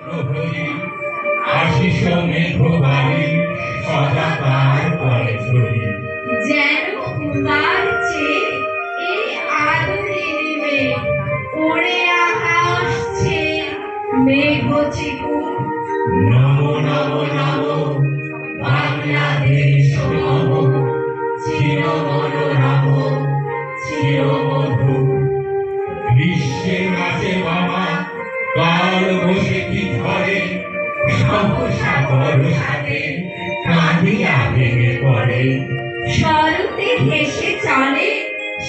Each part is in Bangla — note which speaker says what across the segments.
Speaker 1: প্রহরী আশিস মেঘবাড়ি সদা তার পরে ধরি
Speaker 2: যেন উদার চেয়ে এই আদরের মেঘ ওড়ে আসছে মেঘ চিকু।
Speaker 1: নমো নমো নমো বাংলাদেশ নমো চির মনোরম চির মধুর গ্রীষ্মের মাঝে মামা কাল বসে কি ধরে সহসা বর্ষাতে কাঁদিয়া ভেঙে পড়ে
Speaker 2: শরতে হেসে চলে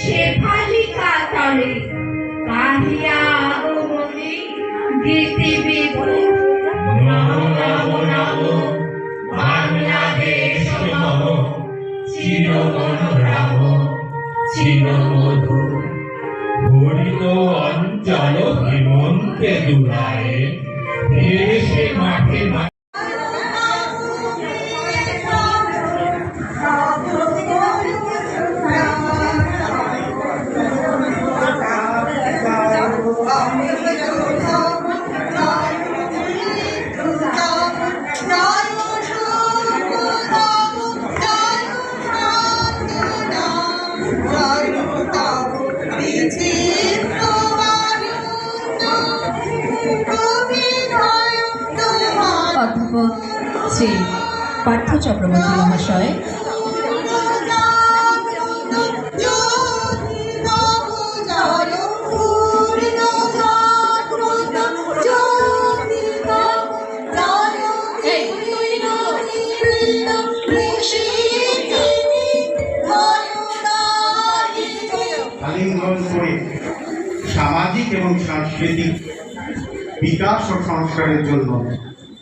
Speaker 2: শেফালিকা তলে কাহিয়া আগমনে গীতি বিধু।
Speaker 1: নমো নমো নমো বাংলাদেশ নমো চির মনোরম চির মধুর হরিত অঞ্চল হেমন্তে দুলায়ে ভেসে মাঠে মাঠে
Speaker 3: অধ্যাপক শ্রী পার্থ চক্রবর্তী মহাশয়
Speaker 4: আলিঙ্গন করে সামাজিক এবং সাংস্কৃতিক বিকাশ ও সংস্কারের জন্য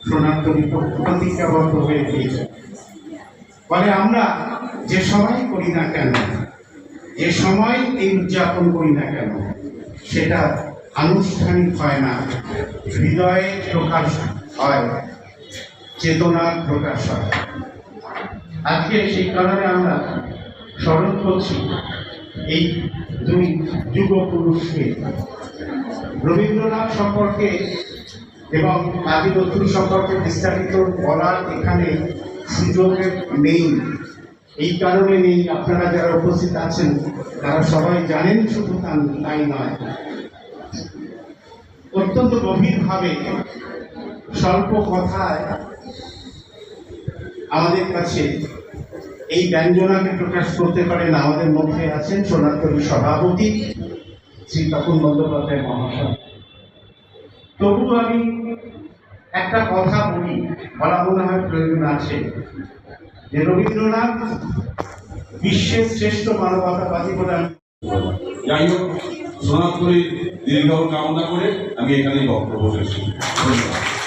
Speaker 4: সনাতনী প্রতিজ্ঞাবদ্ধ হয়ে গিয়েছে। ফলে আমরা যে সময় করি না কেন, যে সময় এই উদযাপন করি না কেন, সেটা আনুষ্ঠানিক হয় না, হৃদয়ে প্রকাশ হয়, চেতনার প্রকাশ হয়। আজকে সেই কারণে আমরা স্মরণ করছি এই দুই যুগ পুরুষকে। রবীন্দ্রনাথ সম্পর্কে এবং কাজী নজরুল সম্পর্কে বিস্তারিত বলার এখানে সুযোগের নেই, এই কারণে নেই। আপনারা যারা উপস্থিত আছেন তারা সবাই জানেন, শুধু তাই নয়, অত্যন্ত গভীরভাবে স্বল্প কথায় আমাদের কাছে এই ব্যঞ্জনাকে প্রকাশ করতে পারেন। আমাদের মধ্যে আছেন সনাতনী সভাপতি শ্রী তপন বন্দ্যোপাধ্যায় মহাশয়। তবু আমি একটা কথা বলা মনে হয় প্রয়োজন আছে, যে রবীন্দ্রনাথ বিশ্বের শ্রেষ্ঠ মানবতাবাদী বলে।
Speaker 5: যাই হোক, সনাতনী দীর্ঘ কামনা করে আমি এখানেই বক্তব্য শেষ করছি। ধন্যবাদ।